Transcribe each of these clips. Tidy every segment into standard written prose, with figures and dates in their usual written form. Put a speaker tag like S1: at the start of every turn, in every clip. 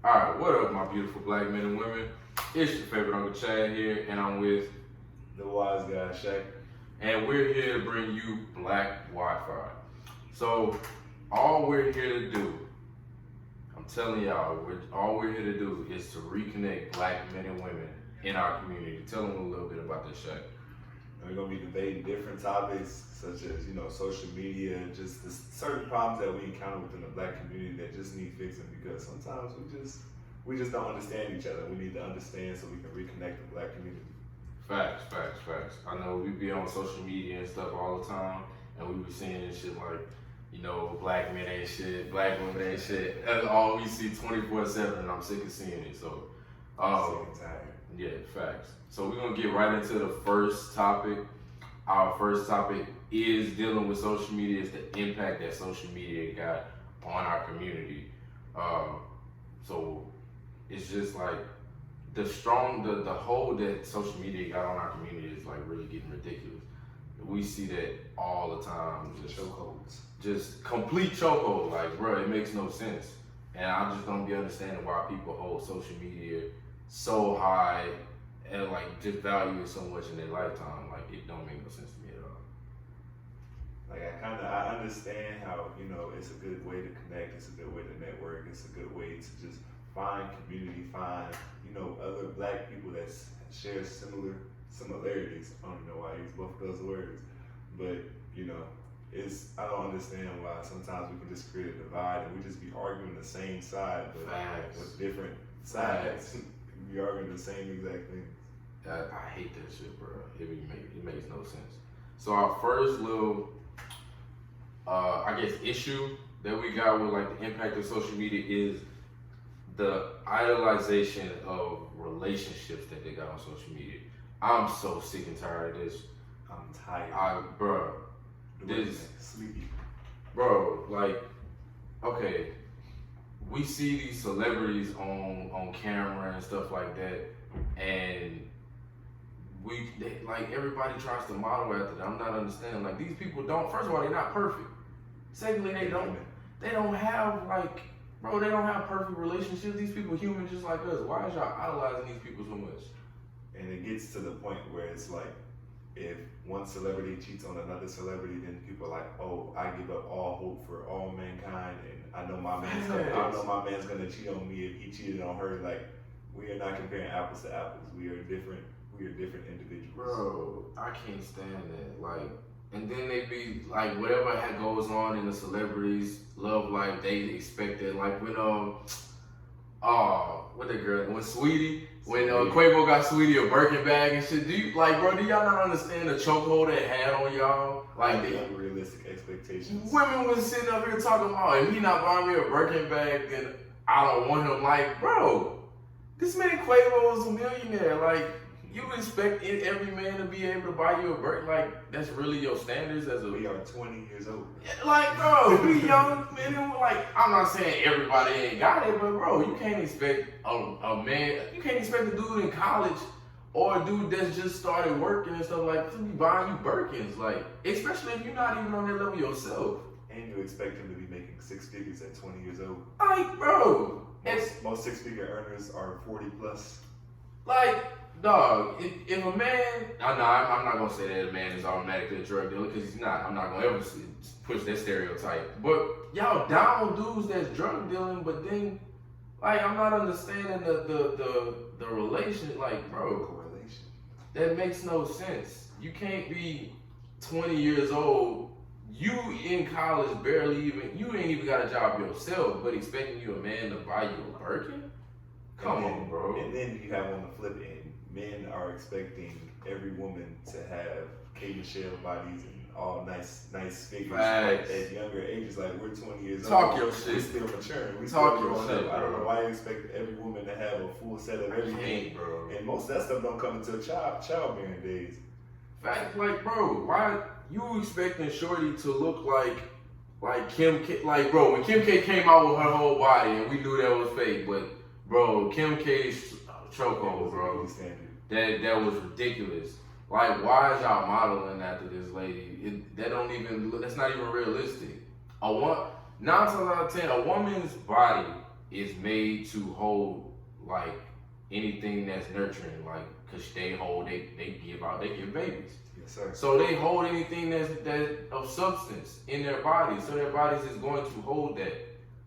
S1: Alright, what up, my beautiful black men and women? It's your favorite Uncle Chad here, and I'm with,
S2: The wise guy, Shaq.
S1: and we're here to bring you black Wi-Fi. So, all we're here to do, I'm telling y'all, all we're here to do is to reconnect black men and women in our community. Tell them a little bit about this, Shaq.
S2: We're gonna be debating different topics such as, social media, just the certain problems that we encounter within the black community that just need fixing because sometimes we just don't understand each other. We need to understand so we can reconnect the black community.
S1: Facts. I know we be on social media and stuff all the time, and we be seeing this shit like, black men ain't shit, black women ain't shit. That's all we see 24/7, and I'm sick of seeing it. So,
S2: Sick and tired.
S1: yeah, facts. So we're gonna get right into the first topic. Our first topic is dealing with social media. It's the impact that social media got on our community. So it's just like the hold that social media got on our community is like really getting ridiculous. We see that all the time. Just complete chokehold. Like, bro, it makes no sense. And I just don't be understanding why people hold social media so high and like just value it so much in their lifetime. Like, it don't make no sense to me at all.
S2: Like I understand how, it's a good way to connect, it's a good way to network, it's a good way to just find community, find, other black people that share similarities. I don't know why I use both of those words. But, I don't understand why sometimes we can just create a divide and we just be arguing the same side but
S1: Facts.
S2: with different sides. We arguing the same exact thing.
S1: I hate that shit, bro. It makes no sense. So our first little, issue that we got with like the impact of social media is the idolization of relationships that they got on social media. I'm so sick and tired of this.
S2: I'm tired. Sleepy.
S1: Bro, like, okay, we see these celebrities on camera and stuff like that, and everybody tries to model after them. I'm not understanding. Like, these people don't. First of all, they're not perfect. Secondly, they don't have perfect relationships. These people are human just like us. Why is y'all idolizing these people so much?
S2: And it gets to the point where it's like, if one celebrity cheats on another celebrity, then people are like, "Oh, I give up all hope for all mankind, and I know my man's gonna cheat on me if he cheated on her." Like, we are not comparing apples to apples. We are different individuals.
S1: Bro, I can't stand that. Like, and then they be like, whatever goes on in the celebrities' love life, they expect it. Like when when Quavo got Sweetie a Birkin bag and shit. Do y'all not understand the chokehold that had on y'all? Like,
S2: the unrealistic expectations.
S1: Women was sitting up here talking about, if he not buying me a Birkin bag, then I don't want him. Like, bro, this man Quavo is a millionaire. Like, you expect every man to be able to buy you a Birkin? Like, that's really your standards as a...
S2: We are 20 years old.
S1: Like, bro, we young men. Like, I'm not saying everybody ain't got it, but bro, you can't expect a man. You can't expect a dude in college or a dude that's just started working and stuff like to be buying you Birkins. Like, especially if you're not even on that level yourself.
S2: And you expect him to be making six figures at 20 years old.
S1: Like, bro,
S2: most six-figure earners are 40 plus.
S1: Like, dog, if a man, I'm not gonna say that a man is automatically a drug dealer because he's not. I'm not gonna ever push that stereotype. But y'all down dudes that's drug dealing, but then, like, I'm not understanding the relation. Like, bro,
S2: correlation.
S1: That makes no sense. You can't be 20 years old. You in college you ain't even got a job yourself, but expecting you a man to buy you a Birkin? Come on, bro.
S2: And then you have on the flip end, men are expecting every woman to have K. Michelle bodies and all nice figures at younger ages. Like, we're 20 years old.
S1: Talk your shit.
S2: We're still maturing.
S1: We talk your shit, bro.
S2: I don't know why you expect every woman to have a full set of everything,
S1: bro.
S2: And most of that stuff don't come until childbearing days.
S1: Fact, like, bro, why you expecting Shorty to look like Kim K? Like, bro, when Kim K came out with her whole body and we knew that was fake, but bro, Kim K's chokehold, bro, that was ridiculous. Like, why is y'all modeling after this lady? That's not even realistic. 9 times out of 10, a woman's body is made to hold like anything that's nurturing, like cause they give babies.
S2: Yes, sir.
S1: So they hold anything that's of substance in their bodies, so their bodies is going to hold that.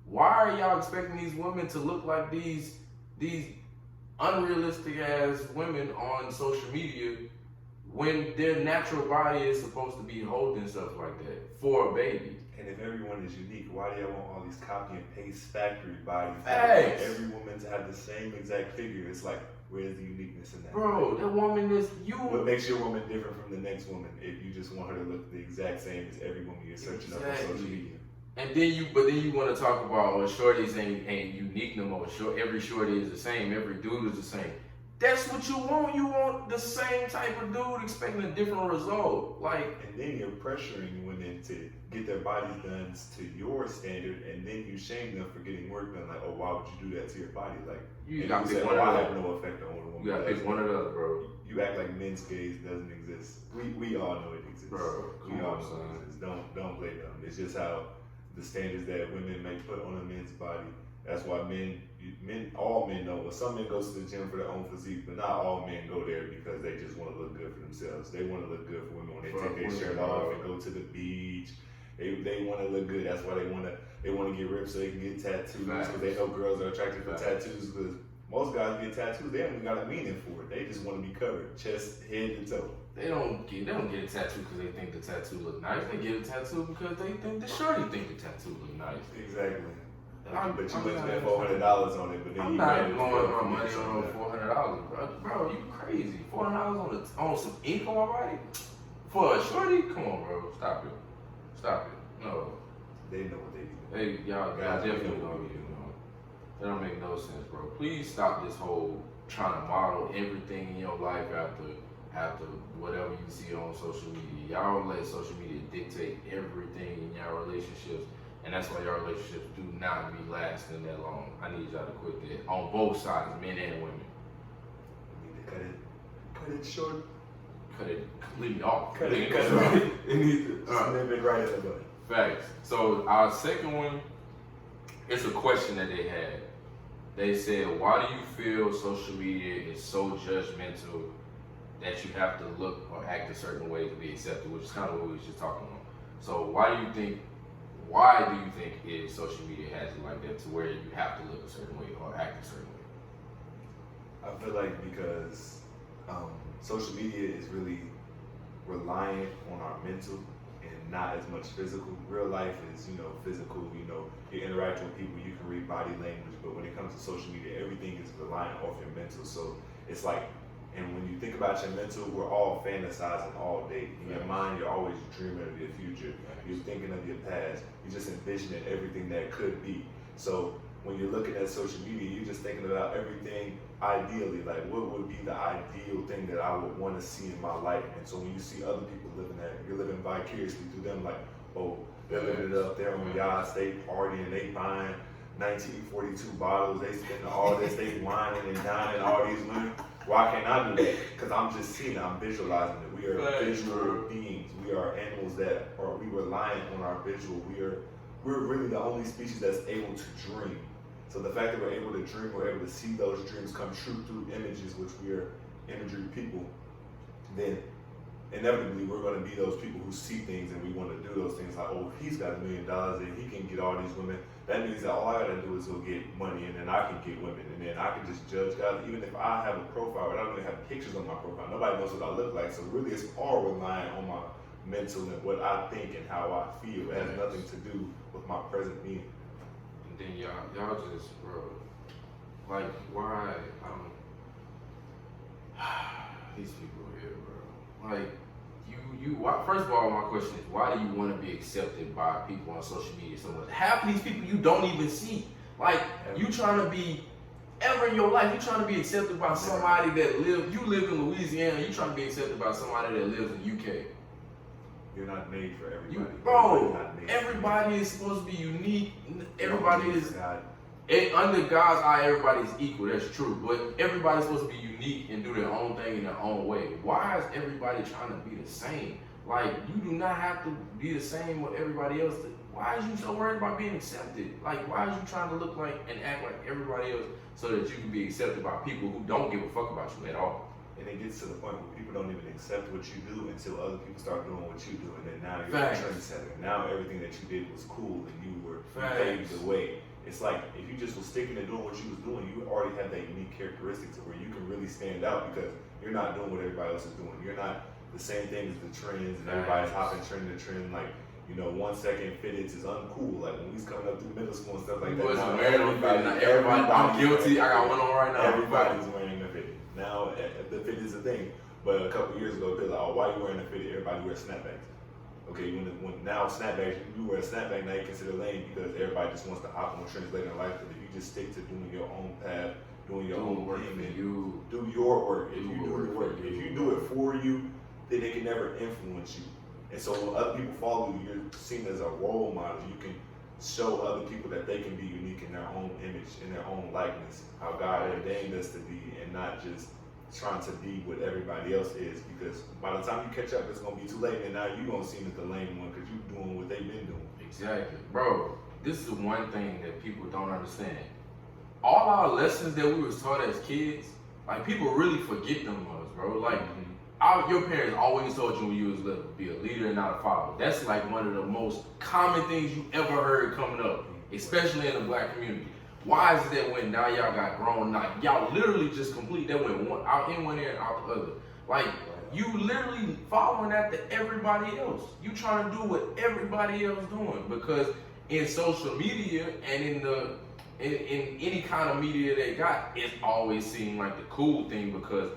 S1: Why are y'all expecting these women to look like these unrealistic ass women on social media when their natural body is supposed to be holding stuff like that for a baby?
S2: And if everyone is unique, why do y'all want all these copy and paste factory bodies?
S1: Facts.
S2: Every woman to have the same exact figure. It's like, where's the uniqueness in that?
S1: Bro, that woman is you.
S2: What makes your woman different from the next woman if you just want her to look the exact same as every woman you're searching up on social media?
S1: And then you want to talk about, oh, shorties ain't unique no more. Every shorty is the same. Every dude is the same. That's what you want. You want the same type of dude expecting a different result. Like,
S2: and then you're pressuring women to get their bodies done to your standard, and then you shame them for getting work done. Like, oh, why would you do that to your body? Like,
S1: you got to pick
S2: one. I have no effect on what a woman.
S1: You got to pick one or the other, bro.
S2: You act like men's gaze doesn't exist. We all know it exists,
S1: bro.
S2: We all know it exists. Don't play dumb. It's just how the standards that women may put on a man's body. That's why all men know. Well, some men go to the gym for their own physique, but not all men go there because they just want to look good for themselves. They want to look good for women when they take their shirt off and go to the beach. They want to look good. That's why they want to get ripped so they can get tattoos. Because they know girls are attracted for tattoos. Because most guys get tattoos, they haven't got a meaning for it. They just want to be covered, chest, head, and toe.
S1: They don't get a tattoo because they think the tattoo look nice. They get a tattoo because they think the shorty think the tattoo look nice.
S2: Exactly.
S1: But
S2: you spend $400 on it, but then
S1: I'm not blowing my money on $400, bro. You crazy? $400 on some ink on my body for a shorty? Come on, bro. Stop it. No.
S2: They know what they do.
S1: Y'all definitely know what you know. That don't make no sense, bro. Please stop this whole trying to model everything in your life after whatever you see on social media. Y'all let social media dictate everything in y'all relationships. And that's why your relationships do not be lasting that long. I need y'all to quit that on both sides, men and women.
S2: You need to cut it short.
S1: Cut it completely off.
S2: Cut it off. It needs to snip it right at the button.
S1: Facts. So our second one, it's a question that they had. They said, why do you feel social media is so judgmental that you have to look or act a certain way to be accepted, which is kind of what we were just talking about. So why do you think is social media has it like that to where you have to look a certain way or act a certain way?
S2: I feel like because social media is really reliant on our mental and not as much physical. Real life is, physical, you interact with people, you can read body language, but when it comes to social media, everything is reliant off your mental. So it's like, and when you think about your mental, we're all fantasizing all day. In your mind, you're always dreaming of your future. You're thinking of your past. You're just envisioning everything that could be. So when you're looking at social media, you're just thinking about everything ideally. Like, what would be the ideal thing that I would want to see in my life? And so when you see other people living that, you're living vicariously through them. Like, oh, they're living it up. They're on yachts. They partying. They buying 1942 bottles. They spending all this. They whining and dining all these women. Why can't I do that? Because I'm just seeing it, I'm visualizing it. We are visual beings. We are animals we reliant on our visual. We're really the only species that's able to dream. So the fact that we're able to dream, we're able to see those dreams come true through images, which we are imagery people, then inevitably we're going to be those people who see things and we want to do those things. Like, oh, he's got $1 million and he can get all these women. That means that all I gotta do is go get money and then I can get women and then I can just judge guys. Even if I have a profile, but I don't even have pictures on my profile. Nobody knows what I look like. So really it's all reliant on my mental and what I think and how I feel. It has nothing to do with my present being.
S1: And then y'all just, bro, like, why, these people here, bro. Like, first of all, my question is, why do you want to be accepted by people on social media so much? Half of these people you don't even see. Like, you trying to be, ever in your life, you trying to be accepted by somebody that you live in Louisiana, you trying to be accepted by somebody that lives in UK.
S2: You're not made for everybody.
S1: Everybody is supposed to be unique. Everybody is, under God's eye, everybody is equal. That's true. But everybody's supposed to be unique and do their own thing in their own way. Why is everybody trying to be the same? Like, you do not have to be the same with everybody else why is you so worried about being accepted? Like, why is you trying to look like and act like everybody else so that you can be accepted by people who don't give a fuck about you at all?
S2: And it gets to the point where people don't even accept what you do until other people start doing what you do, and then now you're
S1: Facts.
S2: a trendsetter. Now everything that you did was cool, and you
S1: Facts.
S2: paved the way. It's like if you just was sticking to doing what you was doing, you already have that unique characteristic to where you can really stand out because you're not doing what everybody else is doing. You're not the same thing as the trends, and everybody's hopping trend to trend. Like, you know, 1 second fitteds is uncool. Like when we was coming up through middle school and stuff like that. Now
S1: everybody, I'm guilty. I got one on right now.
S2: Everybody's wearing a fitted. Now the fit is a thing. But a couple years ago, people like, oh, why you wearing a fitted? Everybody wears snapbacks. Okay, when now snapbacks, you wear a snapback, now you consider lame because everybody just wants to hop on trends later in life. But if you just stick to doing your own path, doing your own thing, and do your work. If you do the work, if you do it for you, then they can never influence you. And so when other people follow you, you're seen as a role model. You can show other people that they can be unique in their own image, in their own likeness, how God ordained us to be, and not just trying to be what everybody else is. Because by the time you catch up, it's gonna be too late, and now you're gonna seem as the lame one because you're doing what they've been doing.
S1: Exactly, bro. This is one thing that people don't understand. All our lessons that we was taught as kids, like people really forget them was, bro. Like your parents always told you when you was little, be a leader and not a follower. That's like one of the most common things you ever heard coming up, especially in the black community. Why is it that when now y'all got grown, now y'all literally just complete that went one out in one ear and out the other? Like you literally following after everybody else. You trying to do what everybody else doing because in social media and in any kind of media they got, it's always seemed like the cool thing because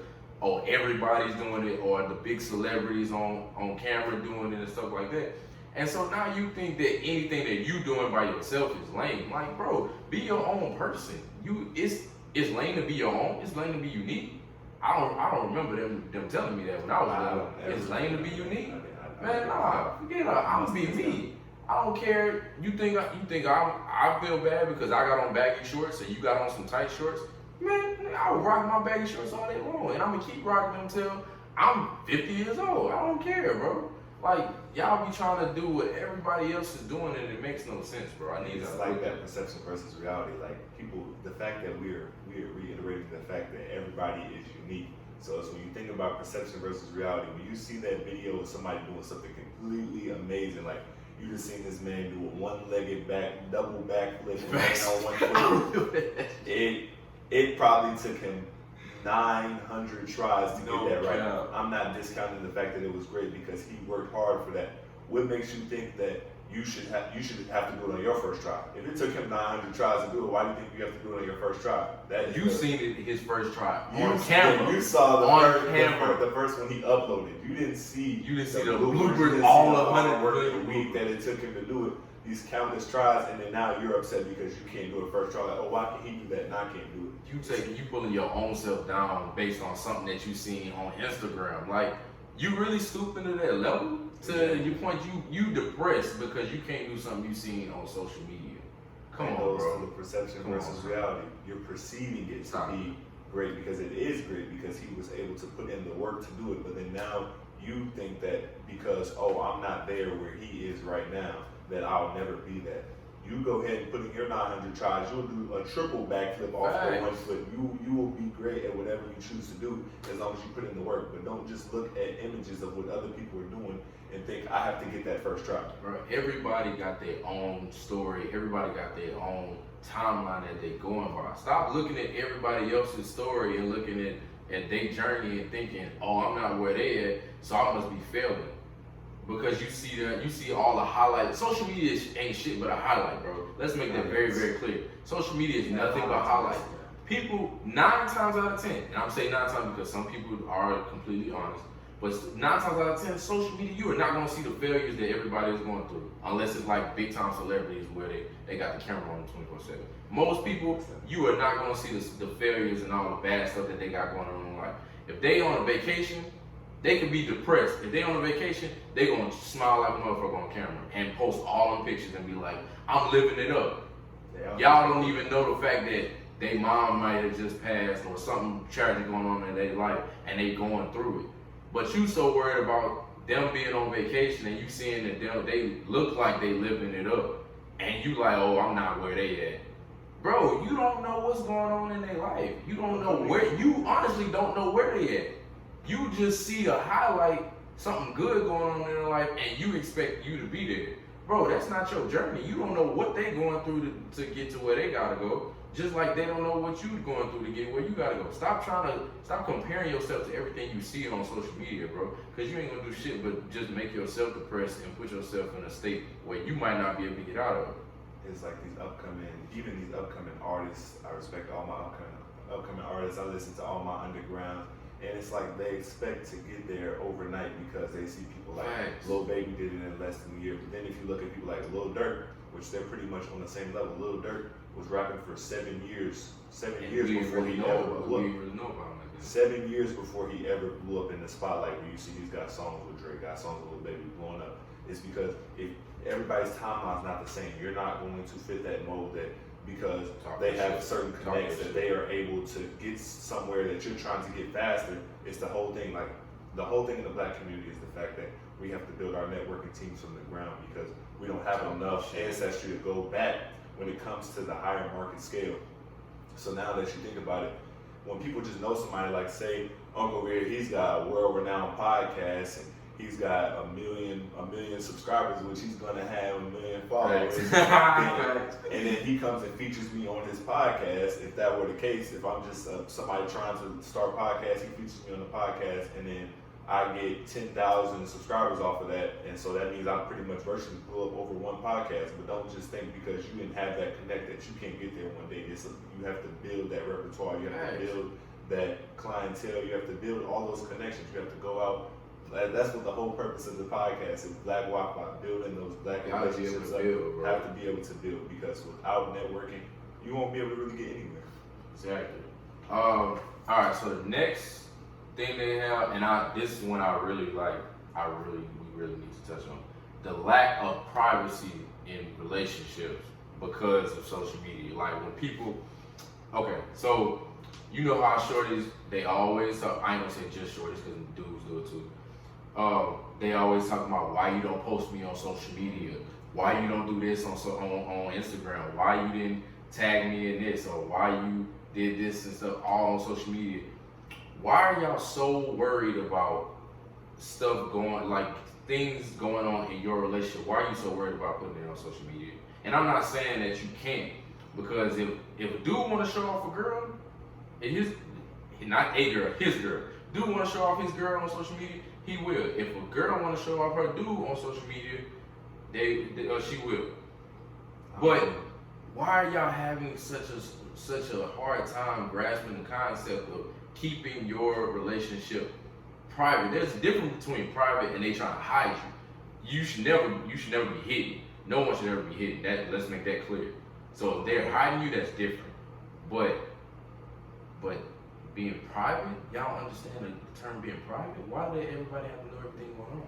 S1: everybody's doing it, or the big celebrities on camera doing it and stuff like that. And so now you think that anything that you doing by yourself is lame. Like, bro, be your own person. It's lame to be your own. It's lame to be unique. I don't remember them telling me that when I was little. It's lame to be unique. Man, nah, forget it. I'm gonna be me. I don't care. You think I feel bad because I got on baggy shorts and you got on some tight shorts? Man, I will rock my baggy shorts all day long, and I'm gonna keep rocking them till I'm 50 years old. I don't care, bro. Like, y'all be trying to do what everybody else is doing, and it makes no sense, bro.
S2: It's like that perception versus reality. Like people, the fact that we're reiterating the fact that everybody is unique. So it's when you think about perception versus reality, when you see that video of somebody doing something completely amazing, like you just seen this man do a one-legged double backflip and land on one foot. It probably took him 900 tries to get that right.
S1: Yeah.
S2: I'm not discounting the fact that it was great because he worked hard for that. What makes you think that you should have to do it on your first try? If it took him 900 tries to do it, why do you think you have to do it on your first try?
S1: You seen it his first try on camera.
S2: You saw
S1: the
S2: first one he uploaded. You didn't see
S1: the bloopers all 100
S2: work a week that it took him to do it. These countless tries, and then now you're upset because you can't do it first try. Like, why can he do that and I can't do it?
S1: You pulling your own self down based on something that you seen on Instagram. Like, you really stooping to that level to your point. You depressed because you can't do something you seen on social media. Come on, bro.
S2: The perception versus reality. You're perceiving it to be great because it is great because he was able to put in the work to do it. But then now you think that because I'm not there where he is right now, that I'll never be that. You go ahead and put in your 900 tries. You'll do a triple backflip off of one foot. You will be great at whatever you choose to do as long as you put in the work. But don't just look at images of what other people are doing and think I have to get that first try.
S1: Bro, everybody got their own story. Everybody got their own timeline that they're going by. Stop looking at everybody else's story and looking at their journey and thinking, I'm not where they at, so I must be failing. Because you see all the highlights. Social media ain't shit but a highlight, bro. Let's make that very, very clear. Social media is nothing but highlights. People, 9 times out of 10, and I'm saying 9 times because some people are completely honest, but 9 times out of 10, social media, you are not going to see the failures that everybody is going through, unless it's like big time celebrities where they got the camera on 24/7. Most people, you are not going to see the failures and all the bad stuff that they got going on in life. If they on a vacation, they could be depressed. If they on a vacation, they gonna smile like a motherfucker on camera and post all them pictures and be like, I'm living it up. Y'all don't even know the fact that their mom might have just passed or something tragic going on in their life and they going through it. But you so worried about them being on vacation and you seeing that they look like they living it up, and you like, oh, I'm not where they at. Bro, you don't know what's going on in their life. You don't know you honestly don't know where they at. You just see a highlight, something good going on in their life, and you expect you to be there. Bro, that's not your journey. You don't know what they going through to get to where they gotta go. Just like they don't know what you going through to get where you gotta go. Stop comparing yourself to everything you see on social media, bro. Cause you ain't gonna do shit but just make yourself depressed and put yourself in a state where you might not be able to get out of it.
S2: It's like these upcoming artists. I respect all my upcoming artists. I listen to all my underground, and it's like they expect to get there overnight because they see people like Lil Baby did it in less than a year. But then if you look at people like Lil Durk, which they're pretty much on the same level. Lil Durk was rapping for 7 years. 7 years before he ever blew up. 7 years before he ever blew up in the spotlight, where you see he's got songs with Drake, got songs with Lil Baby blowing up. It's because if everybody's timeline's not the same, you're not going to fit that mold that because they have certain connects that they are able to get somewhere that you're trying to get faster. It's the whole thing. Like the whole thing in the black community is the fact that we have to build our networking teams from the ground because we don't have enough ancestry to go back when it comes to the higher market scale. So now that you think about it, when people just know somebody like, say, Uncle Weird, he's got a world-renowned podcast and he's got a million subscribers, which he's gonna have 1 million followers. And then he comes and features me on his podcast. If that were the case, if I'm just somebody trying to start a podcast, he features me on the podcast, and then I get 10,000 subscribers off of that, and so that means I pretty much virtually blew up over one podcast. But don't just think because you didn't have that connect that you can't get there one day. You have to build that repertoire. You have to build that clientele. You have to build all those connections. You have to go out. That's what the whole purpose of the podcast is. Black Wi-Fi, building those black relationships up. Have to be able to build, because without networking, you won't be able to really get anywhere.
S1: Exactly. All right. So the next thing they have, and this is one we really need to touch on, the lack of privacy in relationships because of social media. Like when people, so you know how shorties, they always talk, I ain't gonna say just shorties because dudes do it too. They always talk about why you don't post me on social media, why you don't do this on Instagram, why you didn't tag me in this, or why you did this and stuff all on social media. Why are y'all so worried about stuff things going on in your relationship? Why are you so worried about putting it on social media? And I'm not saying that you can't, because if a dude want to show off a girl, and his girl, dude want to show off his girl on social media, he will. If a girl want to show off her dude on social media, she will. But why are y'all having such a hard time grasping the concept of keeping your relationship private? There's a difference between private and they trying to hide you. You should never be hidden. No one should ever be hidden. Let's make that clear. So if they're hiding you, that's different. But being private, y'all understand the term being private? Why do everybody have to know everything going on?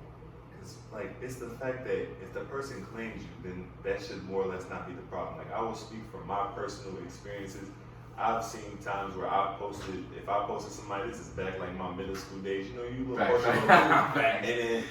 S2: It's the fact that if the person claims you, then that should more or less not be the problem. Like, I will speak from my personal experiences. I've seen times where if I posted somebody, this is back like my middle school days, you look and then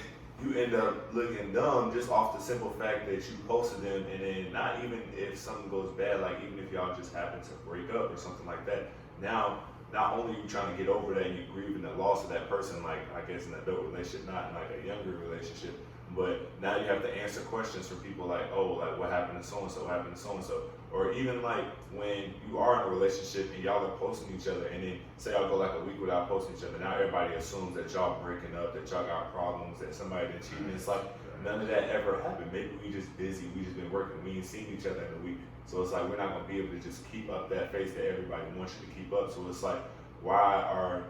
S2: you end up looking dumb just off the simple fact that you posted them, and then not even if something goes bad, like even if y'all just happen to break up or something like that, now not only are you trying to get over that and you're grieving the loss of that person, like I guess in an adult relationship, not in like a younger relationship, but now you have to answer questions from people like, oh, like what happened to so-and-so, what happened to so-and-so? Or even like when you are in a relationship and y'all are posting each other, and then say y'all go like a week without posting each other, now everybody assumes that y'all breaking up, that y'all got problems, that somebody didn't cheat. And it's like, none of that ever happened. Maybe we just busy, we just been working, we ain't seen each other in a week. So it's like, we're not gonna be able to just keep up that face that everybody wants you to keep up. So it's like, why are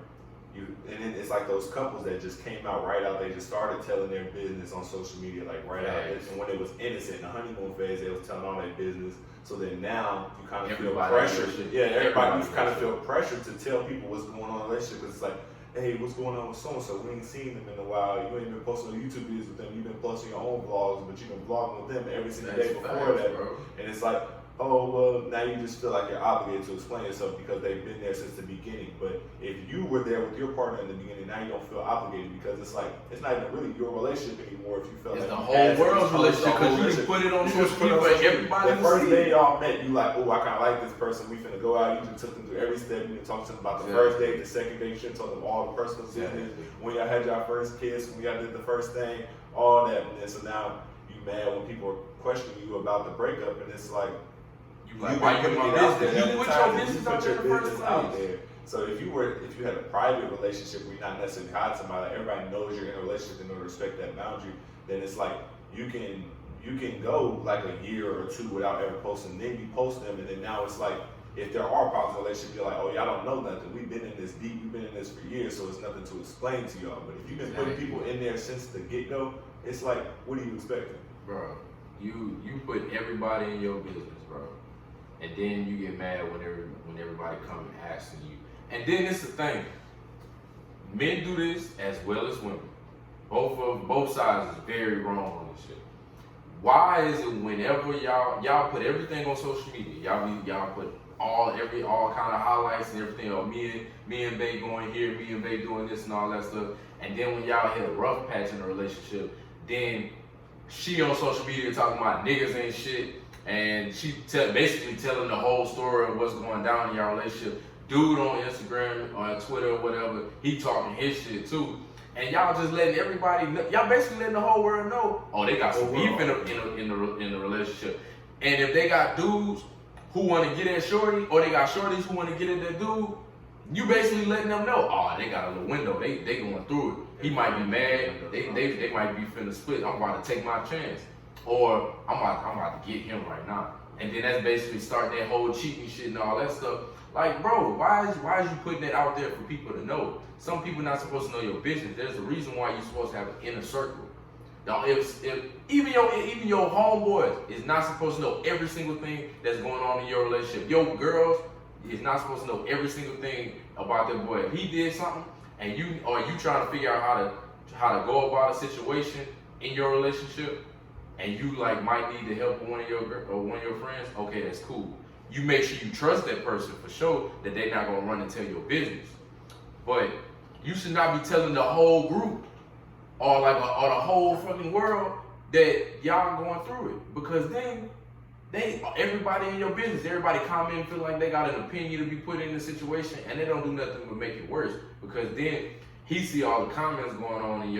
S2: you, and then it's like those couples that just came out right out, they just started telling their business on social media, like right out, and when it was innocent, in the honeymoon phase, they was telling all their business. So then now you kind of feel pressure. Everybody kind of feel pressure to tell people what's going on in a relationship, because it's like, hey, what's going on with so-and-so? We ain't seen them in a while. You ain't been posting on YouTube videos with them. You've been posting your own vlogs, but you've been vlogging with them every single day before that. Bro. And it's like, oh, well, now you just feel like you're obligated to explain yourself because they've been there since the beginning. But if you were there with your partner in the beginning, now you don't feel obligated because it's like, it's not even really your relationship anymore if you felt
S1: it's
S2: like
S1: the whole world's relationship because you can put it on social media for everybody to see.
S2: The first day y'all met, you like, oh, I kind of like this person. We finna go out. You just took them through every step. You didn't talk to them about the first date, the second date. You should talk them all the personal business. When y'all had y'all first kiss, when y'all did the first thing, all that. And then, so now you mad when people are questioning you about the breakup, and it's like,
S1: like, why you my business? You put your business out there in the first place.
S2: So if you had a private relationship where you're not necessarily hiding somebody, like everybody knows you're in a relationship and know to respect that boundary, then it's like you can go like a year or two without ever posting. Then you post them, and then now it's like if there are problems in a relationship, you're like, oh, y'all don't know nothing. We've been in this deep. We've been in this for years, so it's nothing to explain to y'all. But if you've been putting people in there since the get-go, it's like, what are you expecting?
S1: Bro, you put everybody in your business, bro. And then you get mad when everybody come and asking you. And then it's the thing. Men do this as well as women. Both sides is very wrong on this shit. Why is it whenever y'all put everything on social media, y'all put all kind of highlights and everything of me and Bae going here, me and Bae doing this and all that stuff. And then when y'all hit a rough patch in a relationship, then she on social media talking about niggas ain't shit. And she basically telling the whole story of what's going down in your relationship. Dude on Instagram or on Twitter or whatever, he talking his shit too. And y'all just letting everybody know, y'all basically letting the whole world know, oh, they got some beef in the relationship. And if they got dudes who want to get at shorty, or they got shorties who want to get at that dude, you basically letting them know, oh, they got a little window, they going through it. He might be mad, they might be finna split, I'm about to take my chance. Or I'm about to get him right now. And then that's basically start that whole cheating shit and all that stuff. Like, bro, why is you putting that out there for people to know? Some people not supposed to know your business. There's a reason why you're supposed to have an inner circle. Now, if even your homeboys is not supposed to know every single thing that's going on in your relationship. Your girls is not supposed to know every single thing about their boy. If he did something and you trying to figure out how to go about a situation in your relationship, and you like might need the help of one of your friends, okay, that's cool. You make sure you trust that person for sure that they're not gonna run and tell your business. But you should not be telling the whole group or the whole fucking world that y'all going through it, because then everybody in your business, everybody comment and feel like they got an opinion to be put in the situation, and they don't do nothing but make it worse, because then he see all the comments going on in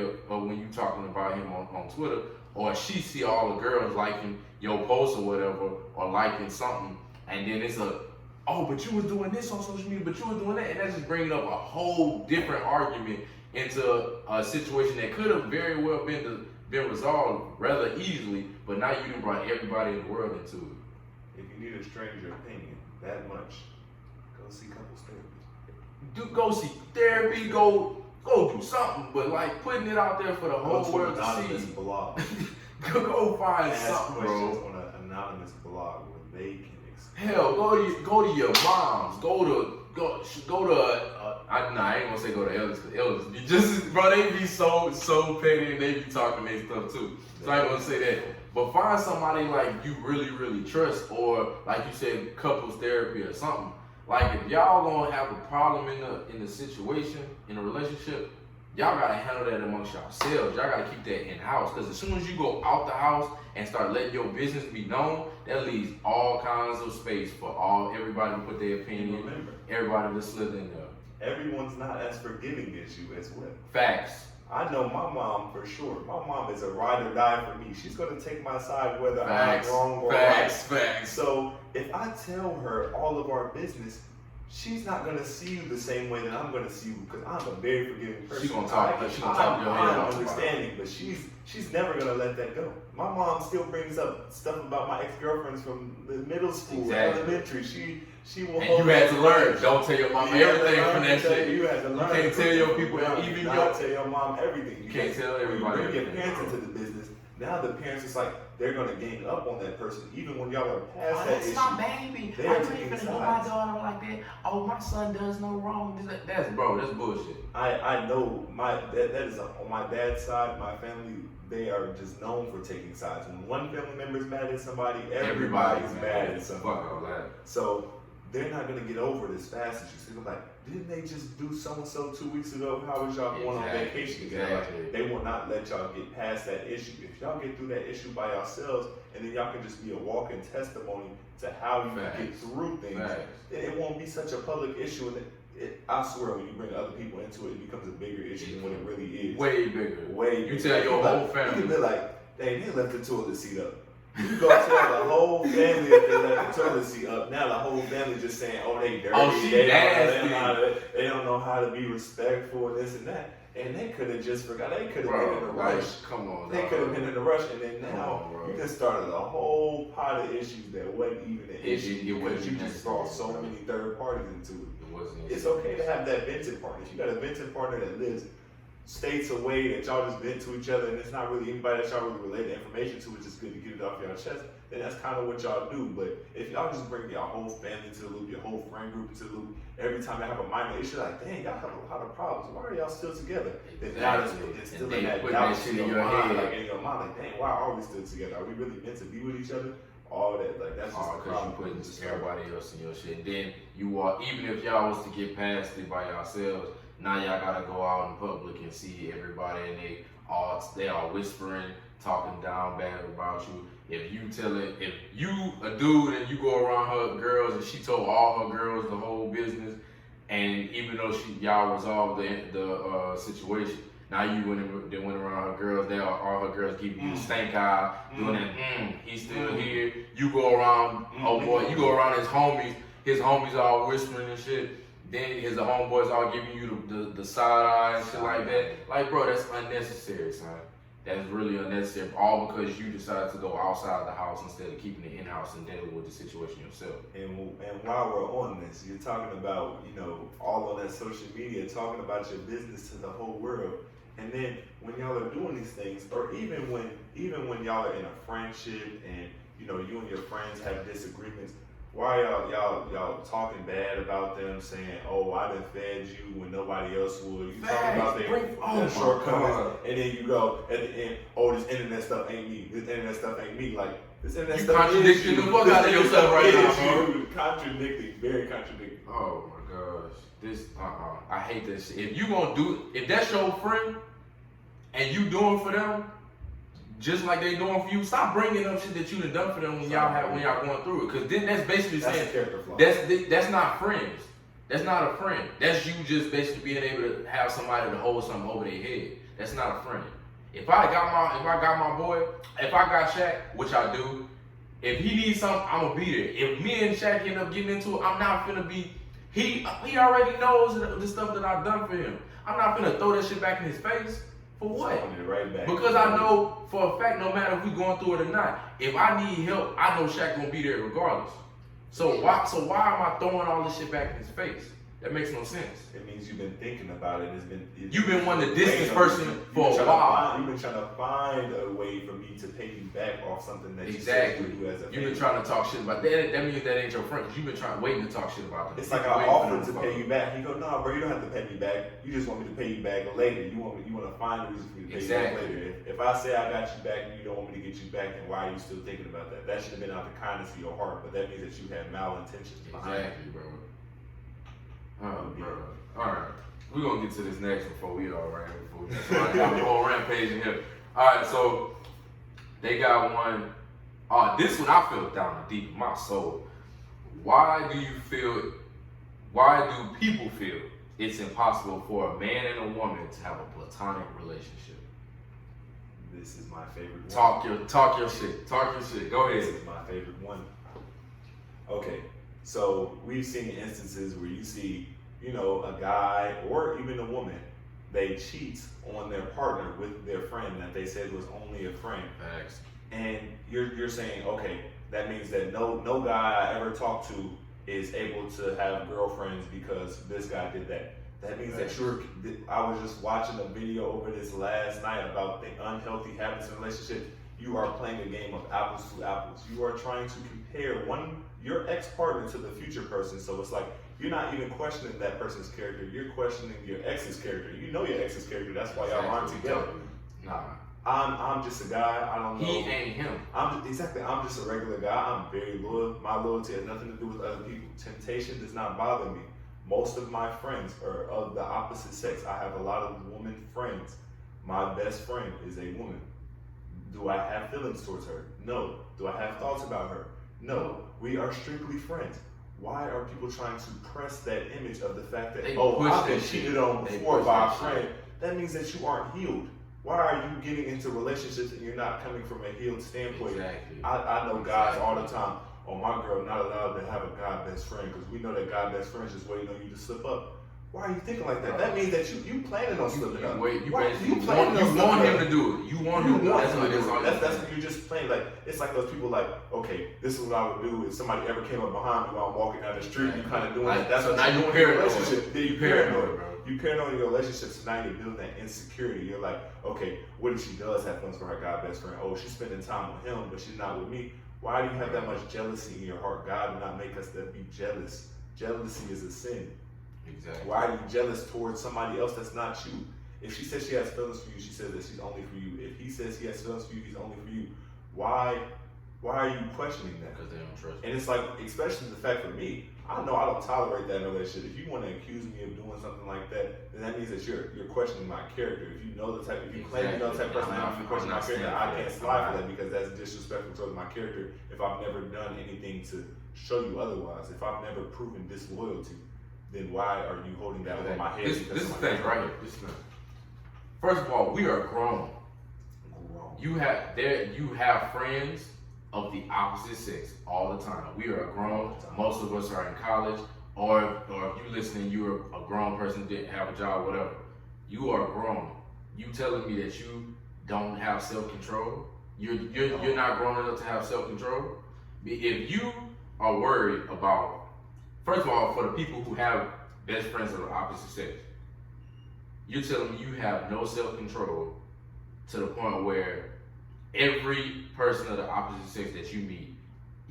S1: when you talking about him on Twitter. Or she see all the girls liking your post or whatever, or liking something, and then it's oh, but you was doing this on social media, but you was doing that, and that's just bringing up a whole different argument into a situation that could have very well been resolved rather easily, but now you done brought everybody in the world into it.
S2: If you need a stranger opinion that much, go see couples therapy.
S1: Go see therapy, go do something, but like putting it out there for the whole world to see.
S2: Blog.
S1: go find
S2: Ask
S1: something, bro.
S2: questions on an anonymous blog where they can explain.
S1: Hell, go to your moms. Go to. I ain't gonna say go to elders, because elders be just, bro. They be so petty and they be talking their stuff too. So I ain't gonna say that. But find somebody like you really trust, or like you said, couples therapy or something. Like if y'all gonna have a problem in the situation, in a relationship, y'all gotta handle that amongst yourselves. Y'all gotta keep that in house, because as soon as you go out the house and start letting your business be known, that leaves all kinds of space for everybody to put their opinion.
S2: Remember,
S1: everybody to slip in there.
S2: Everyone's not as forgiving as you as well.
S1: Facts.
S2: I know my mom for sure. My mom is a ride or die for me. She's gonna take my side whether I'm wrong or right.
S1: Facts.
S2: So if I tell her all of our business, she's not gonna see you the same way that I'm gonna see you, because I'm a very forgiving person.
S1: She's gonna talk your head off.
S2: I'm understanding, but she's never gonna let that go. My mom still brings up stuff about my ex-girlfriends from the middle school, elementary. She will.
S1: And you had to learn. Don't tell your mom everything from that shit.
S2: You had to learn.
S1: You can't tell your people, even
S2: tell your mom everything.
S1: You can't tell everybody.
S2: When you bring your parents into the business, Now the parents is like they're gonna gang up on that person even when y'all are past that
S1: that's
S2: issue.
S1: my baby. I ain't gonna do my daughter like that. Oh, my son does no wrong. That's bullshit.
S2: I know that is on my dad's side, my family, they are just known for taking sides. When one family member is mad at somebody, everybody's mad at somebody.
S1: Fuck all that.
S2: So they're not gonna get over it as fast as you. So they're like, didn't they just do so and so 2 weeks ago? How was y'all going on vacation together? Like, they will not let y'all get past that issue. If y'all get through that issue by yourselves, and then y'all can just be a walking testimony to how you can get through things, then it won't be such a public issue. And I swear, when you bring other people into it, it becomes a bigger issue than what it really is.
S1: Way bigger.
S2: You
S1: tell your whole family.
S2: You can be like, dang, they left the toilet seat up. You go tell the whole family that they left the toilet seat up. Now the whole family just saying, oh, they dirty.
S1: Oh, she nasty.
S2: They don't know how to be respectful and this and that. And they could have just forgot. They could have been in a rush.
S1: Come on.
S2: They could have been in a rush. And then now you just started a whole pot of issues that wasn't even an issue because you just brought so many third parties into it. It's okay to have that venting partner. If you got a venting partner that lives states away that y'all just vent to each other and it's not really anybody that y'all really relate the information to, it's just good to get it off your chest, then that's kind of what y'all do. But if y'all just bring your whole family into the loop, your whole friend group into the loop, every time you have a minor issue, like, dang, y'all have a lot of problems. Why are y'all still together? Then now it's still in that doubt in your mind, like in your mind, like, dang, why are we still together? Are we really meant to be with each other? All that, like, that's just
S1: because you putting everybody else in your shit. And then you are, even if y'all was to get past it by yourselves, now y'all gotta go out in public and see everybody, and they all whispering, talking down bad about you. If you a dude and you go around her girls and she told all her girls the whole business, and even though y'all resolved the situation, now you went around her girls. All her girls giving you the stink eye, doing that. He's still here. You go around, oh boy, you go around his homies. His homies all whispering and shit. Then his homeboys all giving you the side eye and shit like that. Like, bro, that's unnecessary, son. That's really unnecessary. All because you decided to go outside the house instead of keeping it in-house and dealing with the situation yourself.
S2: And while we're on this, you're talking about, all on that social media, talking about your business to the whole world. And then when y'all are doing these things, or even when y'all are in a friendship and you and your friends have disagreements, why y'all talking bad about them, saying, "Oh, I done fed you when nobody else would." You talking about their shortcomings, and then you go at the end, "Oh, this internet stuff ain't me. This internet stuff ain't me." Like, this internet stuff is you.
S1: Contradicting the fuck out of yourself right now, bro.
S2: Contradicting, very contradicting.
S1: Oh my gosh, I hate this shit. If that's your friend and you doing for them just like they doing for you, stop bringing up shit that you done for them when y'all going through it. Because then that's basically saying that's not friends. That's not a friend. That's you just basically being able to have somebody to hold something over their head. That's not a friend. If I got my boy, if I got Shaq, which I do, if he needs something, I'm gonna be there. If me and Shaq end up getting into it, I'm not finna be. He already knows the stuff that I've done for him. I'm not finna throw that shit back in his face. For what?
S2: Right back.
S1: Because I know for a fact, no matter if we going through it or not, if I need help, I know Shaq gonna be there regardless. So why am I throwing all this shit back in his face? That makes no sense.
S2: It means you've been thinking about it.
S1: You've been wanting to distance person for a while.
S2: You've been trying to find a way for me to pay you back off something that you said you do as a
S1: You've been trying to talk shit about that. That means that ain't your friend because you've been waiting to talk shit about them.
S2: It's like I offered to pay you back. You go, no, bro, you don't have to pay me back. You just want me to pay you back later. You want to find a reason for me to pay you back later. If I say I got you back and you don't want me to get you back, then why are you still thinking about that? That should have been out of the kindness of your heart, but that means that you had malintentions behind it.
S1: Exactly, bro. Oh, bro. Alright. We're gonna get to this next before we all ran. Before we got the whole rampage in here. Alright, so they got one. This one I feel down deep in my soul. Why do people feel it's impossible for a man and a woman to have a platonic relationship?
S2: This is my favorite one.
S1: Talk your shit. Talk your shit. Go ahead.
S2: This is my favorite one. Okay. So we've seen instances where you see, a guy or even a woman, they cheat on their partner with their friend that they said was only a friend.
S1: Facts.
S2: And you're saying, okay, that means that no guy I ever talked to is able to have girlfriends because this guy did that. That means that I was just watching a video over this last night about the unhealthy habits in relationships. you are playing a game of apples to apples. You are trying to compare your ex-partner to the future person. So it's like you're not even questioning that person's character. You're questioning your ex's character. You know your ex's character. That's why y'all aren't together.
S1: Nah.
S2: I'm just a guy. I don't know.
S1: He ain't him.
S2: I'm just a regular guy. I'm very loyal. My loyalty has nothing to do with other people. Temptation does not bother me. Most of my friends are of the opposite sex. I have a lot of women friends. My best friend is a woman. Do I have feelings towards her? No. Do I have thoughts about her? No. We are strictly friends. Why are people trying to press that image of the fact that, I've been cheated on before by a friend? That means that you aren't healed. Why are you getting into relationships and you're not coming from a healed standpoint?
S1: Exactly.
S2: I know guys all the time, my girl not allowed to have a guy best friend because we know that guy best friends just waiting on you to slip up. Why are you thinking like that? That means that you planning on slipping up.
S1: You want him to do it. You want him to do it.
S2: That's what you're just playing. Like, it's like those people like, okay, this is what I would do if somebody ever came up behind me while I'm walking down the street. You kind of doing that. That's what you're doing in your relationship. You paranoid, bro. You paranoid in your relationship, so now you're building that insecurity. You're like, okay, what if she does have feelings for her guy best friend? Oh, she's spending time with him, but she's not with me. Why do you have that much jealousy in your heart? God did not make us to be jealous. Jealousy is a sin.
S1: Exactly.
S2: Why are you jealous towards somebody else that's not you? If she says she has feelings for you, she says that she's only for you. If he says he has feelings for you, he's only for you. Why are you questioning that?
S1: Because they don't trust you.
S2: And it's like, especially the fact for me, I know I don't tolerate that and all that shit. If you want to accuse me of doing something like that, then that means that you're questioning my character. If you know the type, if you claim you know the type of person, if you question my character, I can't slide for that because that's disrespectful towards my character. If I've never done anything to show you otherwise, if I've never proven disloyalty, then why are you holding that over my head?
S1: This is the thing, right here. This is the thing. First of all, we are grown. You have friends of the opposite sex all the time. We are grown. Most of us are in college, or if you listening, you're a grown person, didn't have a job, whatever. You are grown. You telling me that you don't have self-control? You're not grown enough to have self-control? If you are worried about, first of all, for the people who have best friends of the opposite sex, you're telling me you have no self-control to the point where every person of the opposite sex that you meet,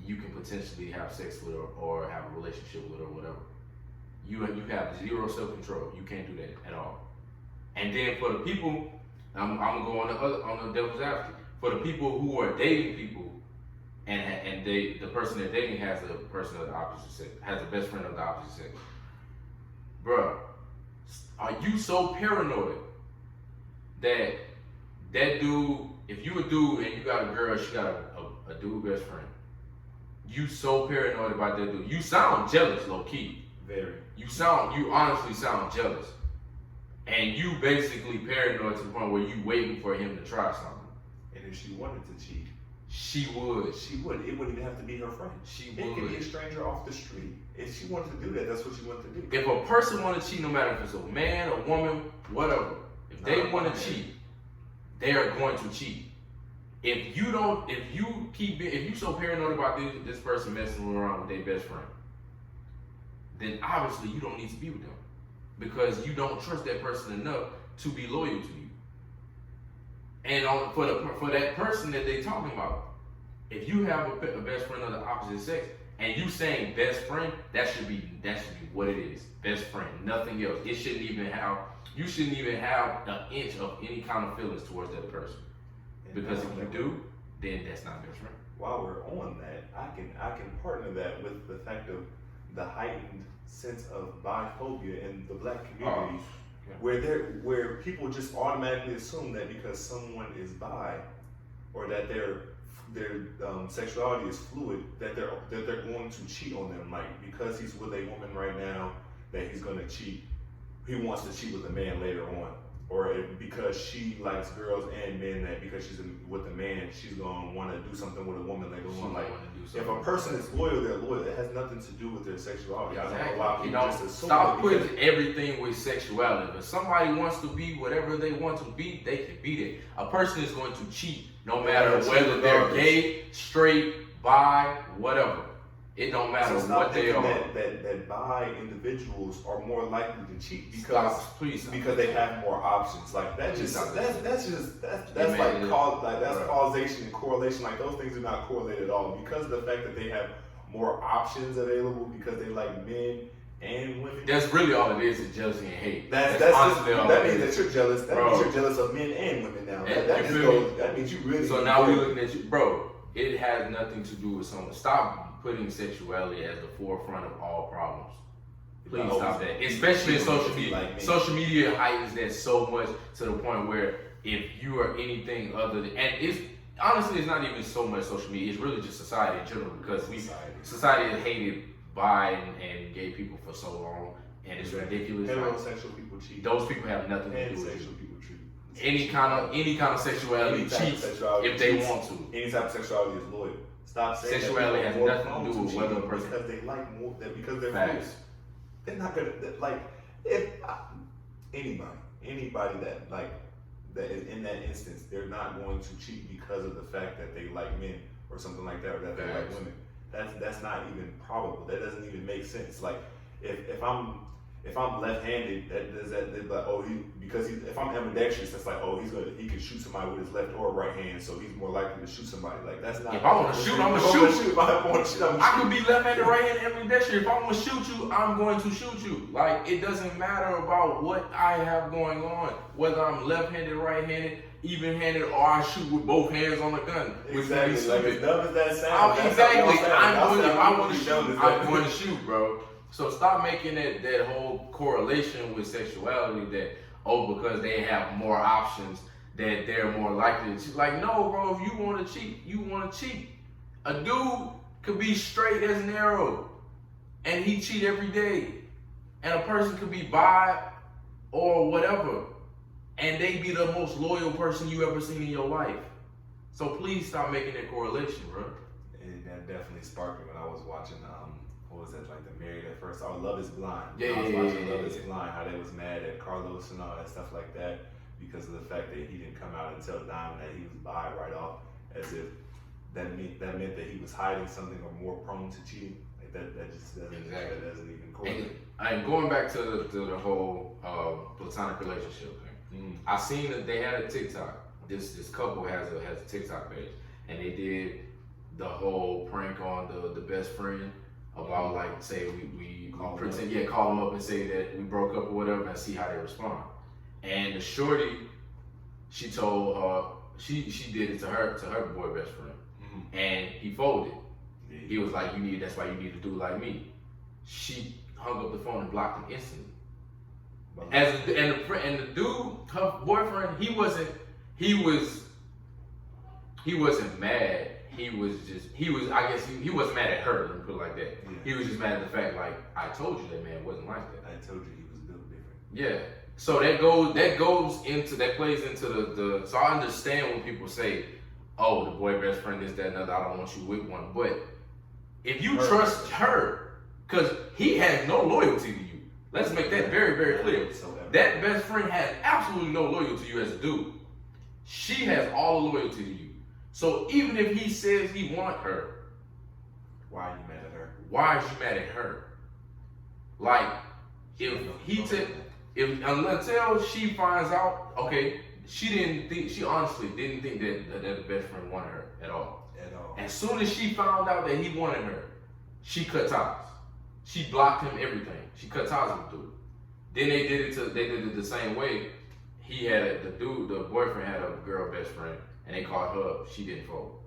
S1: you can potentially have sex with or have a relationship with or whatever. You have zero self-control. You can't do that at all. And then for the people, I'm gonna go on the devil's advocate. For the people who are dating people, and the person they're dating has a person of the opposite sex, has a best friend of the opposite sex. Bruh, are you so paranoid that dude, if you a dude and you got a girl, she got a dude best friend, you so paranoid about that dude? You sound jealous, low key.
S2: Very.
S1: You honestly sound jealous. And you basically paranoid to the point where you waiting for him to try something.
S2: And if she wanted to cheat,
S1: she would.
S2: She would. It wouldn't even have to be her friend. It could be a stranger off the street. If she wanted to do that, that's what she wanted to do.
S1: If a person want to cheat, no matter if it's a man, a woman, whatever, if they want to cheat, they are going to cheat. If you so paranoid about this person messing around with their best friend, then obviously you don't need to be with them because you don't trust that person enough to be loyal to you. And for that person that they talking about, if you have a best friend of the opposite sex and you saying best friend, that should be what it is, best friend, nothing else. You shouldn't even have an inch of any kind of feelings towards that person. Because if you do, then that's not best friend.
S2: While we're on that, I can partner that with the fact of the heightened sense of biphobia in the black community, where people just automatically assume that because someone is bi, or that their sexuality is fluid, that they're going to cheat on them. Like, because he's with a woman right now, that he's going to cheat. He wants to cheat with a man later on. Or because she likes girls and men, that because she's with a man, she's going to want to do something with a woman later on. Like, if a person is loyal, they're loyal. It has nothing to do with their sexuality.
S1: Exactly.
S2: I know a lot of people just assume
S1: stop putting everything with sexuality. If somebody wants to be whatever they want to be, they can be it. A person is going to cheat no matter whether they're gay, straight, bi, whatever. It don't matter
S2: So
S1: what they are.
S2: That bi individuals are more likely to cheat
S1: Please
S2: because they have more options. Like that's causation and correlation. Like those things are not correlated at all because of the fact that they have more options available because they like men and women.
S1: That's really all it is jealousy and hate.
S2: That means that you're jealous. That means you're jealous of men and women now. That means you really.
S1: So now we're looking at you, bro. It has nothing to do with someone. Stop putting sexuality as the forefront of all problems. Please stop that. Especially in social media. Like social media heightens that so much to the point where if you are anything other than, and it's honestly it's not even so much social media. It's really just society in general because society has hated bi and gay people for so long, and it's ridiculous.
S2: Heterosexual people cheat.
S1: Those people have nothing to do with it.
S2: People cheat.
S1: Any kind of sexuality cheats if they want to.
S2: Any type of sexuality is loyal. Stop saying
S1: sexuality has nothing to do with whether a person
S2: because they like more because they're
S1: facts.
S2: They're not gonna like if anybody that is in that instance, they're not going to cheat because of the fact that they like men or something like that, or that they like women. That's not even probable. That doesn't even make sense. Like if I'm left-handed, if I'm ambidextrous, that's like he can shoot somebody with his left or right hand, so he's more likely to shoot somebody. Like that's not.
S1: If I want to shoot, I'm gonna shoot. If I want to shoot, I could be left-handed, right-handed, ambidextrous. If I want to shoot you, I'm going to shoot you. Like it doesn't matter about what I have going on, whether I'm left-handed, right-handed, even-handed, or I shoot with both hands on the gun.
S2: Exactly. Like as dumb as that sounds.
S1: If I want to shoot, I'm going to shoot, bro. So stop making that whole correlation with sexuality that, because they have more options, that they're more likely to cheat. Like, no, bro, if you want to cheat, you want to cheat. A dude could be straight as an arrow, and he cheat every day. And a person could be bi or whatever, and they be the most loyal person you ever seen in your life. So please stop making that correlation, bro.
S2: And that definitely sparked me when I was watching what was that, like the Married at First? Love Is Blind.
S1: I was
S2: watching Love Is Blind, how they was mad at Carlos and all that stuff like that because of the fact that he didn't come out and tell Diamond that he was bi right off, as if that meant that he was hiding something or more prone to cheating. Like that just doesn't that doesn't even correlate.
S1: And going back to the whole platonic relationship thing, I seen that they had a TikTok. This couple has a TikTok page, and they did the whole prank on the best friend. About like say we pretend call them up and say that we broke up or whatever and see how they respond. And the shorty, she told she did it to her boy best friend, and he folded. He was like, that's why you need to do like me. She hung up the phone and blocked him instantly. And the dude, her boyfriend, he wasn't mad. He wasn't mad at her, let me put it like that. Yeah. He was just mad at the fact, like, I told you that man wasn't like that.
S2: I told you he was built different.
S1: Yeah. So that plays into the so I understand when people say, oh, the boy best friend is that another, I don't want you with one. But if you trust her, because he has no loyalty to you. Let's make that very, very clear. That best friend has absolutely no loyalty to you as a dude. She has all the loyalty to you. So even if he says he wants her,
S2: why are you mad at her?
S1: Why is you mad at her? Like, until she finds out, okay, she honestly didn't think that the best friend wanted her at all. As soon as she found out that he wanted her, she cut ties. She blocked him everything. She cut ties with the dude. Then they did it the same way. The boyfriend had a girl best friend, and they called her up. She didn't fold.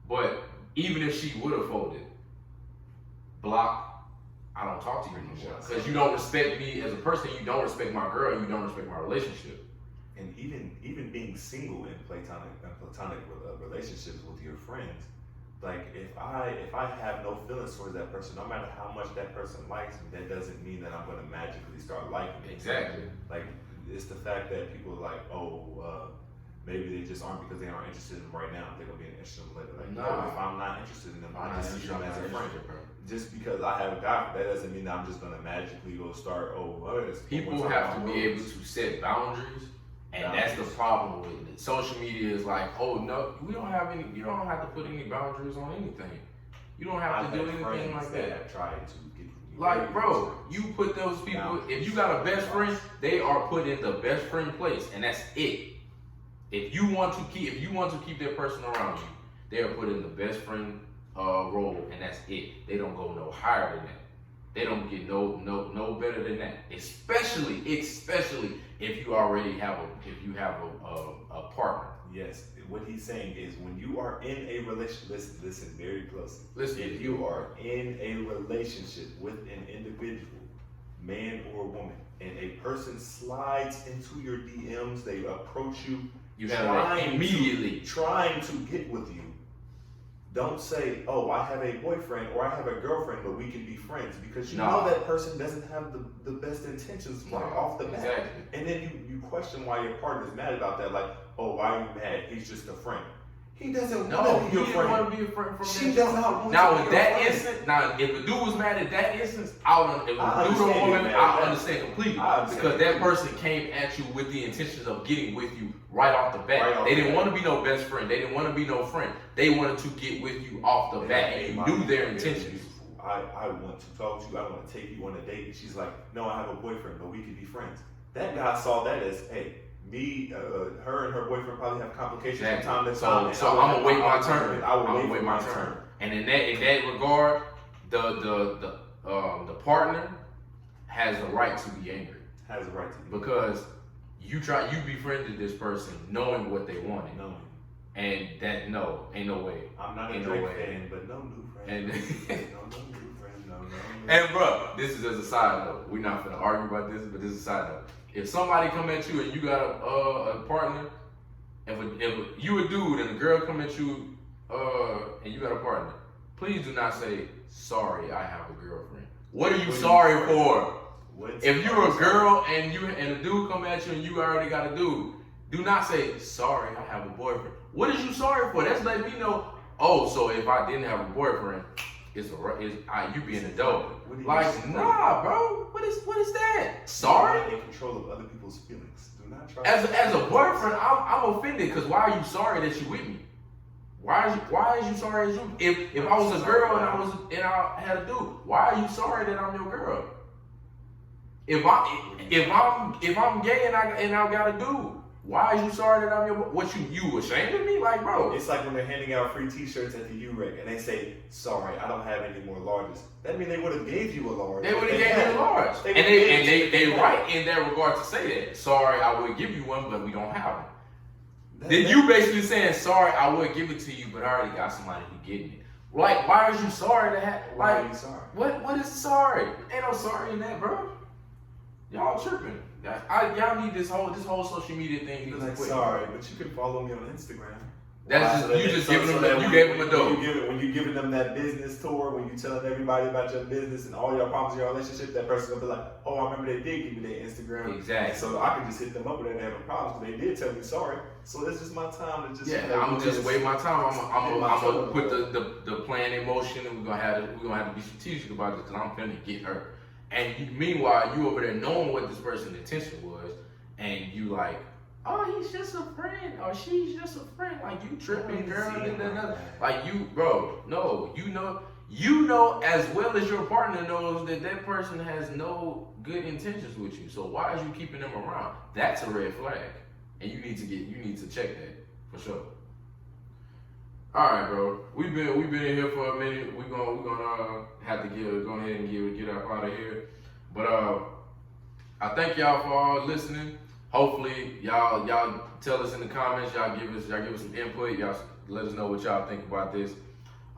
S1: But even if she would have folded, block, I don't talk to you anymore. Because you don't respect me as a person, you don't respect my girl, you don't respect my relationship.
S2: And even being single in platonic relationships with your friends, like if I have no feelings towards that person, no matter how much that person likes me, that doesn't mean that I'm gonna magically start liking them.
S1: Exactly.
S2: Like it's the fact that people are like, maybe they just aren't because they aren't interested in them right now. They're gonna be interested in them later. Like, no, if I'm not interested in them, I just see them as a friend. Just because I have a guy, that doesn't mean that I'm just gonna magically go start.
S1: People have to be able to set boundaries, and that's the problem with it. Social media is like, oh no, we don't have any. You don't have to put any boundaries on anything. You don't have to do anything
S2: friends
S1: like that.
S2: Have tried to get
S1: like, bro, you put those people. If you got a best friend, they are put in the best friend place, and that's it. If you want to keep that person around you, they are put in the best friend role, and that's it. They don't go no higher than that. They don't get no better than that. Especially if you already have a partner.
S2: Yes, what he's saying is when you are in a relationship, listen very closely.
S1: Listen,
S2: if you are in a relationship with an individual, man or woman, and a person slides into your DMs, they approach you,
S1: you have that immediately
S2: trying to get with you. Don't say, oh, I have a boyfriend or I have a girlfriend, but we can be friends, because you know that person doesn't have the best intentions right off the bat.
S1: Exactly.
S2: And then you question why your partner's mad about that. Like, oh, why are you mad? He's just a friend. He doesn't want to be your friend.
S1: Want to be a friend from
S2: she does not want
S1: now,
S2: to
S1: in
S2: be
S1: that
S2: your
S1: instance, now if a dude was mad at that instance, I understand completely. Because that person came at you with the intentions of getting with you right off the bat. They didn't want to be no best friend. They didn't want to be no friend. They wanted to get with you off the bat, and you knew their intentions.
S2: I want to talk to you. I want to take you on a date. And she's like, no, I have a boyfriend, but we can be friends. That guy saw that as, hey, her and her boyfriend probably have complications from time to time.
S1: So I'm gonna wait my turn. I will wait my turn. And in that regard, the partner has the right to be angry.
S2: Has the right to be.
S1: Because you befriended this person knowing what they wanted. And that ain't no way.
S2: I'm not a Drake fan, but no new friend.
S1: No new
S2: friend. No.
S1: And bro, this is as a side note. We're not gonna argue about this, but this is a side note. If somebody come at you and you got a partner, if you a dude and a girl come at you and you got a partner, please do not say, sorry, I have a girlfriend. What are you sorry for? If you're a girl and a dude come at you and you already got a dude, do not say, sorry, I have a boyfriend. What is you sorry for? That's letting me know, oh, so if I didn't have a boyfriend, you being a dope. Like, nah, bro. What is that? Sorry?
S2: You're in control of other people's feelings. Do not try.
S1: As a boyfriend, I'm offended because why are you sorry that you with me? Why is you sorry as you? If I was a girl and I had a dude, why are you sorry that I'm your girl? If I'm gay and I got a dude, why are you sorry that I'm your? What you ashamed of me? Like, bro.
S2: It's like when they're handing out free T-shirts at the U-Rec and they say, "Sorry, I don't have any more larges." That means they would have gave you a large.
S1: They would have gave you a large, and they right in that regard to say that. Sorry, I would give you one, but we don't have one. Then you basically saying, "Sorry, I would give it to you, but I already got somebody who getting it." Like, why are you sorry to have?
S2: Why are you sorry?
S1: What is sorry? Ain't no sorry in that, bro. Y'all tripping. Y'all need this whole social media thing.
S2: You're like, sorry, but you can follow me on Instagram.
S1: That's just you just giving them. You gave them a dope.
S2: When you giving them that business tour, when you telling everybody about your business and all your problems in your relationship, that person gonna be like, oh, I remember they did give me their Instagram.
S1: Exactly.
S2: So I can just hit them up when they have problems because they did tell me sorry. So it's just my time to just.
S1: Yeah, I'm gonna just wait my time. I'm gonna put the plan in motion, and we're gonna have to be strategic about this because I'm finna get her. And meanwhile, you over there knowing what this person's intention was, and you like, oh, he's just a friend, or she's just a friend. Like, you tripping, girl. Like, you, bro, no, you know as well as your partner knows that person has no good intentions with you. So why is you keeping them around? That's a red flag, and you need to check that for sure. All right, bro. We've been in here for a minute. We're gonna have to go ahead and get up out of here. But I thank y'all for all listening. Hopefully, y'all tell us in the comments. Y'all give us some input. Y'all let us know what y'all think about this.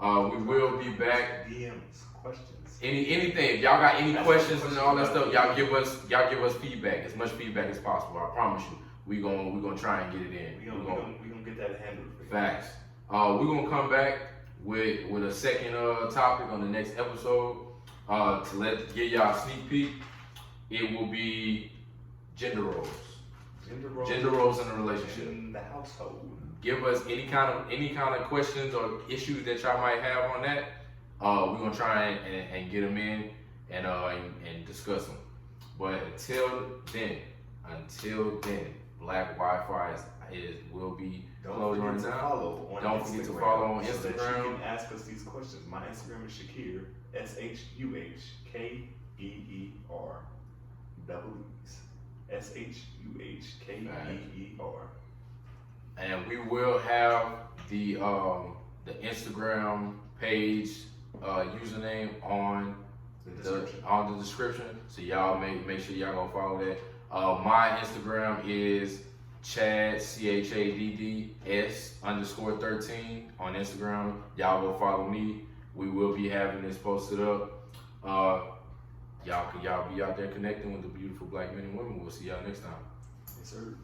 S1: We will be back.
S2: DMs, questions.
S1: Anything. If y'all got any questions and all that stuff, y'all give us feedback, as much feedback as possible. I promise you. We gonna try and get it in.
S2: We gonna get that handled.
S1: Facts. We're gonna come back with a second topic on the next episode. To give y'all a sneak peek, it will be gender roles. Gender roles in a relationship.
S2: In the household.
S1: Give us any kind of questions or issues that y'all might have on that. We're gonna try and get them in and discuss them. But until then, Black Wi-Fi will be
S2: Don't
S1: closed
S2: forget
S1: right
S2: to
S1: now.
S2: follow on
S1: Don't
S2: Instagram.
S1: forget to follow on
S2: So that you
S1: Instagram.
S2: can ask us these questions. My Instagram is Shakir, SHUHKEER, double E's, SHUHKEER.
S1: And we will have the Instagram page username on the description. So y'all make sure y'all go follow that. My Instagram is Chad CHADDS_13 on Instagram. Y'all go follow me. We will be having this posted up. Y'all be out there connecting with the beautiful black men and women. We'll see y'all next time.
S2: Yes, sir.